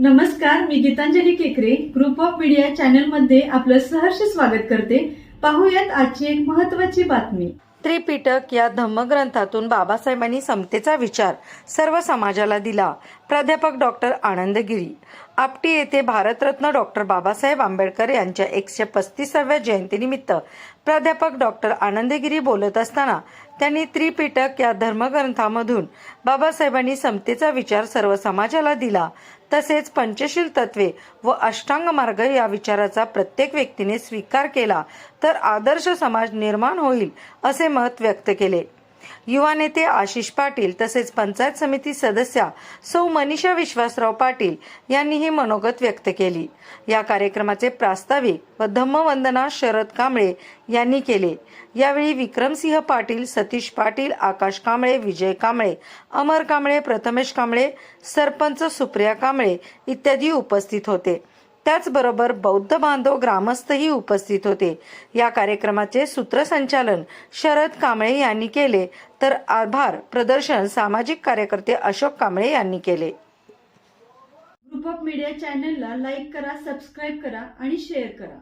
नमस्कार, मी गीतांजली केकरे group of media channel मध्ये आपलं सहर्ष स्वागत करते। पाहूयात आजची एक महत्त्वाची बातमी। त्रिपिटक या धम्मग्रंथातून बाबासाहेबांनी समतेचा विचार सर्व समाजाला दिला। प्राध्यापक डॉक्टर आनंद गिरी। आपटी येथे भारतरत्न डॉक्टर बाबासाहेब आंबेडकर यांच्या 135व्या जयंतीनिमित्त प्राध्यापक डॉक्टर आनंद गिरी बोलत असताना त्यांनी त्रिपिटक या धर्मग्रंथामधून बाबासाहेबांनी समतेचा विचार सर्व समाजाला दिला, तसेच पंचशील तत्वे व अष्टांग मार्ग या विचाराचा प्रत्येक व्यक्तीने स्वीकार केला तर आदर्श समाज निर्माण होईल असे मत व्यक्त केले। युवा नेते आशिष पाटील तसेच पंचायत समिती सदस्या सौ मनीषा विश्वासराव पाटील यांनीही मनोगत व्यक्त केली। या कार्यक्रमाचे प्रास्ताविक व धम्मवंदना शरद कांबळे यांनी केले। यावेळी विक्रमसिंह पाटील, सतीश पाटील, आकाश कांबळे, विजय कांबळे, अमर कांबळे, प्रथमेश कांबळे, सरपंच सुप्रिया कांबळे इत्यादी उपस्थित होते। त्याचबरोबर बौद्ध बांधव ग्रामस्थही उपस्थित होते। या कार्यक्रमाचे सूत्रसंचालन शरद कांबळे यांनी केले तर आभार प्रदर्शन सामाजिक कार्यकर्ते अशोक कांबळे यांनी केले। ग्रुप ऑफ मीडिया चॅनलला लाईक करा, सबस्क्राईब करा आणि शेअर करा।